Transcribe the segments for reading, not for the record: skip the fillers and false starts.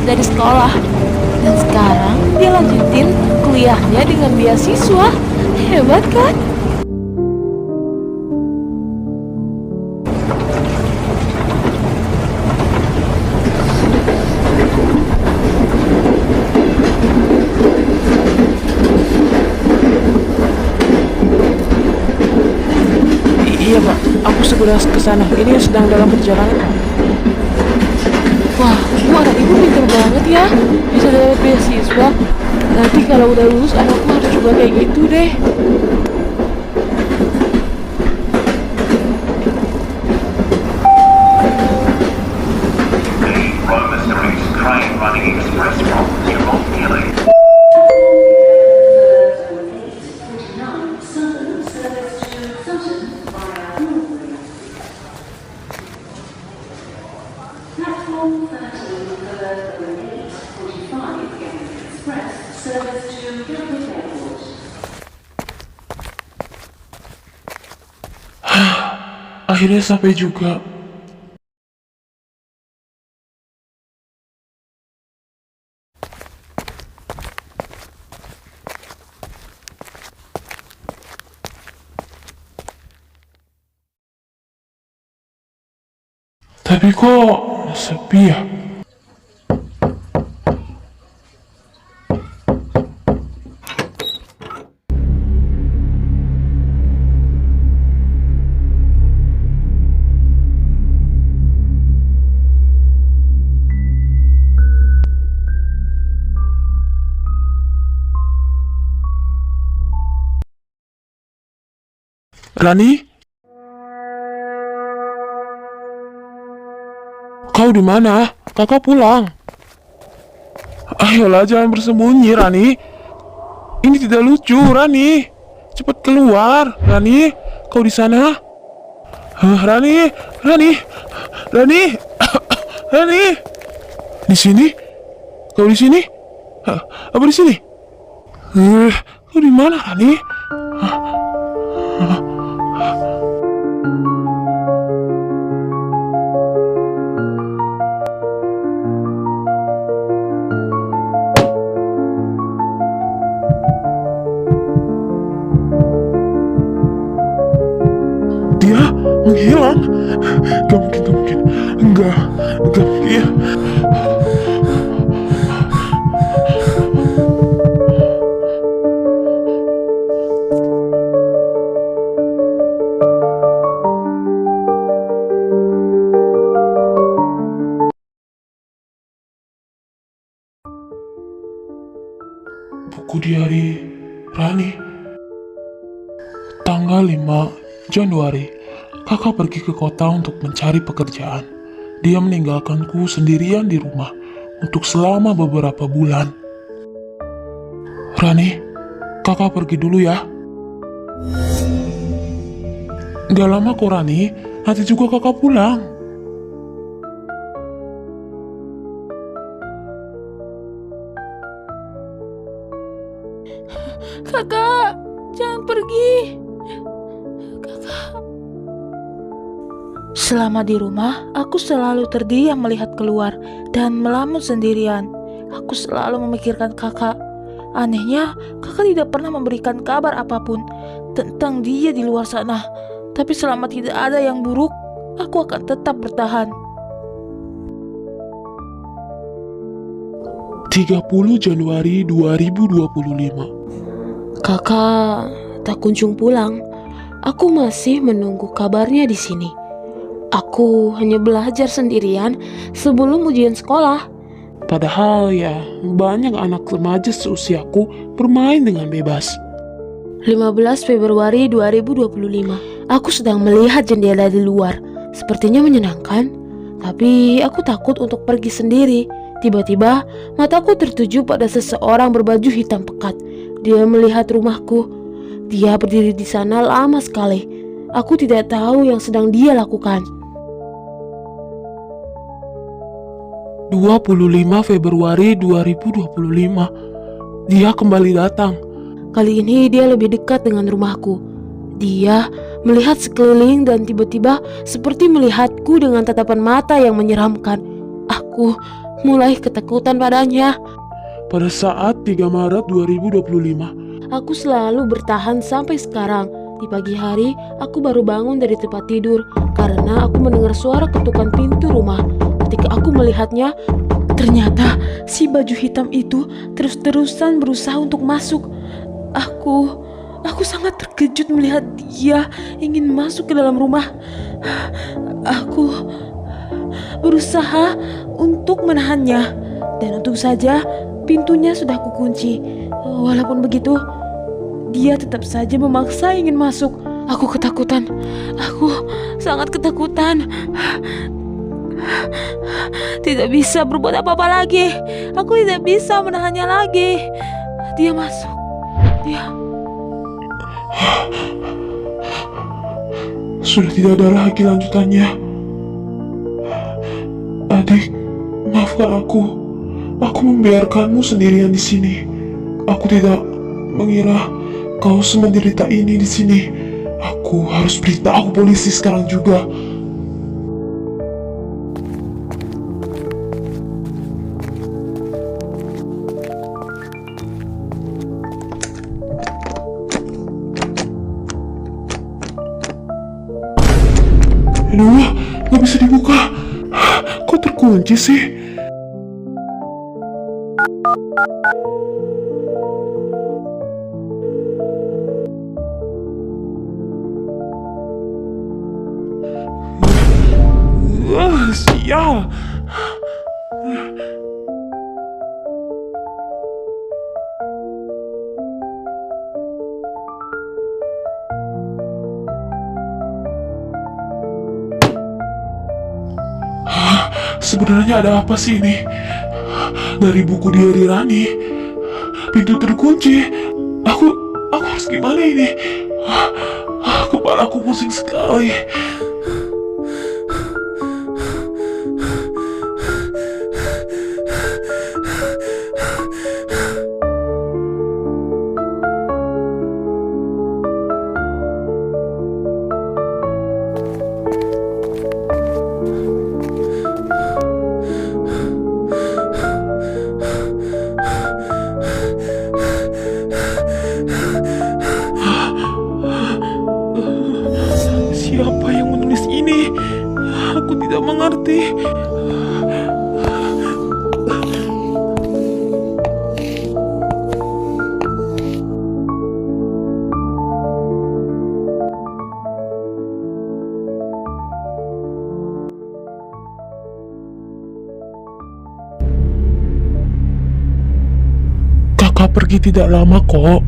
dari sekolah. Dan sekarang dia lanjutin kuliahnya dengan beasiswa. Hebat kan? Iya Pak, aku segera ke sana. Ini sedang dalam perjalanan Pak. Wah, anak ibu pintar banget ya, bisa dapat beasiswa. Nanti kalau udah lulus anakku harus coba kayak gitu deh. Roma Street train running express from Tirol. Platform 13 for 8:45 Gatwick Express service to Gatwick Airport. Akhirnya sampai juga. Tapi kok sepi ya? Rani? Kau di mana? Kakak pulang. Ayolah, jangan bersembunyi, Rani. Ini tidak lucu, Rani. Cepat keluar, Rani. Kau di sana? Rani, Rani, Rani, Rani. Di sini? Kau di sini? Apa di sini? Kau di mana, Rani? Dia menghilang. Gak mungkin. Enggak mungkin. Buku diari Rani. Tanggal 5 Januari, kakak pergi ke kota untuk mencari pekerjaan. Dia meninggalkanku sendirian di rumah untuk selama beberapa bulan. Rani, kakak pergi dulu ya. Gak lama kok Rani, nanti juga kakak pulang. Kakak, jangan pergi. Selama di rumah, aku selalu terdiam melihat keluar dan melamun sendirian. Aku selalu memikirkan kakak. Anehnya, kakak tidak pernah memberikan kabar apapun tentang dia di luar sana. Tapi selama tidak ada yang buruk, aku akan tetap bertahan. 30 Januari 2025. Kakak tak kunjung pulang. Aku masih menunggu kabarnya di sini. Aku hanya belajar sendirian sebelum ujian sekolah. Padahal ya, banyak anak remaja seusiaku bermain dengan bebas. 15 Februari 2025. Aku sedang melihat jendela di luar. Sepertinya menyenangkan, tapi aku takut untuk pergi sendiri. Tiba-tiba mataku tertuju pada seseorang berbaju hitam pekat. Dia melihat rumahku. Dia berdiri di sana lama sekali. Aku tidak tahu yang sedang dia lakukan. 25 Februari 2025. Dia kembali datang. Kali ini dia lebih dekat dengan rumahku. Dia melihat sekeliling dan tiba-tiba seperti melihatku dengan tatapan mata yang menyeramkan. Aku mulai ketakutan padanya. Pada saat 3 Maret 2025, Aku selalu bertahan sampai sekarang. Di pagi hari, aku baru bangun dari tempat tidur karena aku mendengar suara ketukan pintu rumah. Ketika aku melihatnya, Ternyata si baju hitam itu terus-terusan berusaha untuk masuk. Aku sangat terkejut melihat dia ingin masuk ke dalam rumah. Aku berusaha untuk menahannya, dan untung saja pintunya sudah kukunci. Walaupun begitu, dia tetap saja memaksa ingin masuk. Aku ketakutan. Aku sangat ketakutan. Tidak bisa berbuat apa-apa lagi. Aku tidak bisa menahannya lagi. Dia masuk. Dia sudah tidak ada lagi lanjutannya. Adik, maafkan aku. Aku membiarkanmu sendirian di sini. Aku tidak mengira kau semenderita ini di sini. Aku harus beritahu polisi sekarang juga. Aduh, nggak bisa dibuka. Kok terkunci sih? Sial. Sebenarnya ada apa sih ini? Dari buku diari Rani, pintu terkunci. Aku harus gimana ini? Kepalaku pusing sekali. Siapa yang menulis ini? Aku tidak mengerti. Kakak pergi tidak lama kok.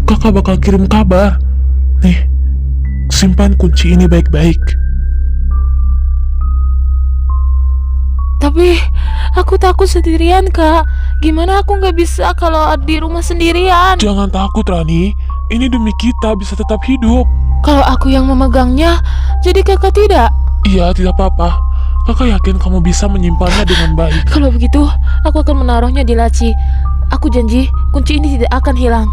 Kakak bakal kirim kabar. Nih, simpan kunci ini baik-baik. Tapi aku takut sendirian, Kak. Gimana aku nggak bisa kalau di rumah sendirian? Jangan takut, Rani. Ini demi kita bisa tetap hidup. Kalau aku yang memegangnya, jadi kakak tidak? Iya, tidak apa-apa. Kakak yakin kamu bisa menyimpannya dengan baik. Kalau begitu, aku akan menaruhnya di laci. Aku janji, kunci ini tidak akan hilang.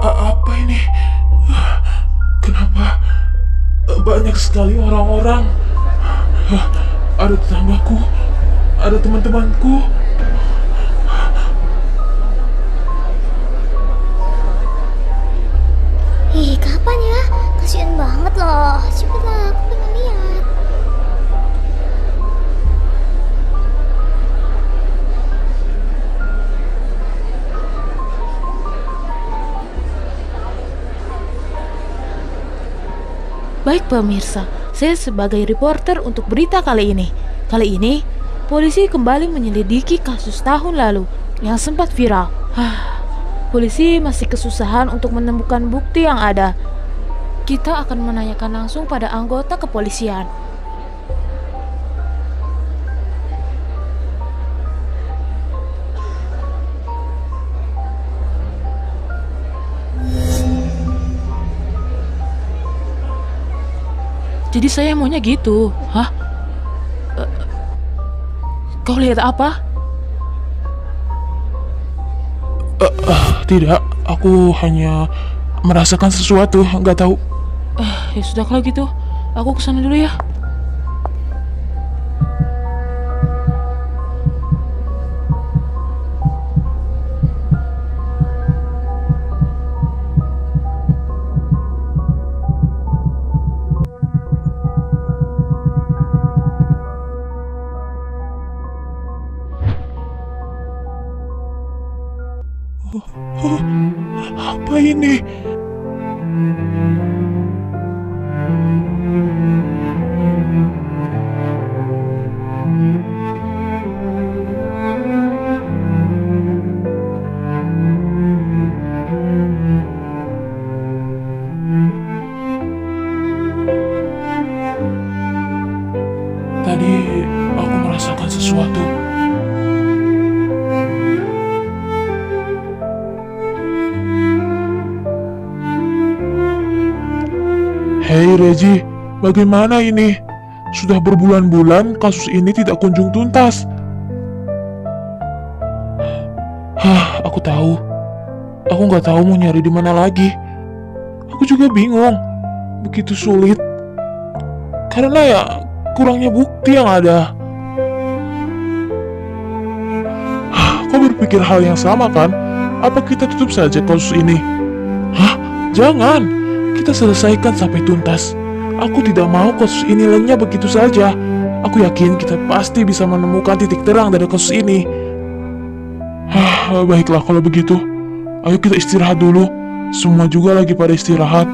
Apa ini? Kenapa banyak sekali orang-orang? Ada tetanggaku, ada teman-temanku. Ih, kapan ya? Kasian banget loh. Cepetlah, aku pengen lihat. Baik pemirsa, saya sebagai reporter untuk berita kali ini. Kali ini, polisi kembali menyelidiki kasus tahun lalu. yang sempat viral. Polisi masih kesusahan untuk menemukan bukti yang ada. Kita akan menanyakan langsung pada anggota kepolisian. Jadi saya maunya gitu. Hah? Kau lihat apa? Tidak, aku hanya merasakan sesuatu, nggak tahu. Ya sudah kalau gitu, aku kesana dulu ya. Apa ini? Tadi aku merasakan sesuatu. Hei Reggie, bagaimana ini? Sudah berbulan-bulan kasus ini tidak kunjung tuntas. Aku tahu. Aku nggak tahu mau nyari di mana lagi. Aku juga bingung. Begitu sulit. Karena ya kurangnya bukti yang ada. Kau berpikir hal yang sama kan? Apa kita tutup saja kasus ini? Jangan. Kita selesaikan sampai tuntas. Aku tidak mau kasus ini lenyap begitu saja. Aku yakin kita pasti bisa menemukan titik terang dari kasus ini. Baiklah kalau begitu. Ayo kita istirahat dulu. Semua juga lagi pada istirahat.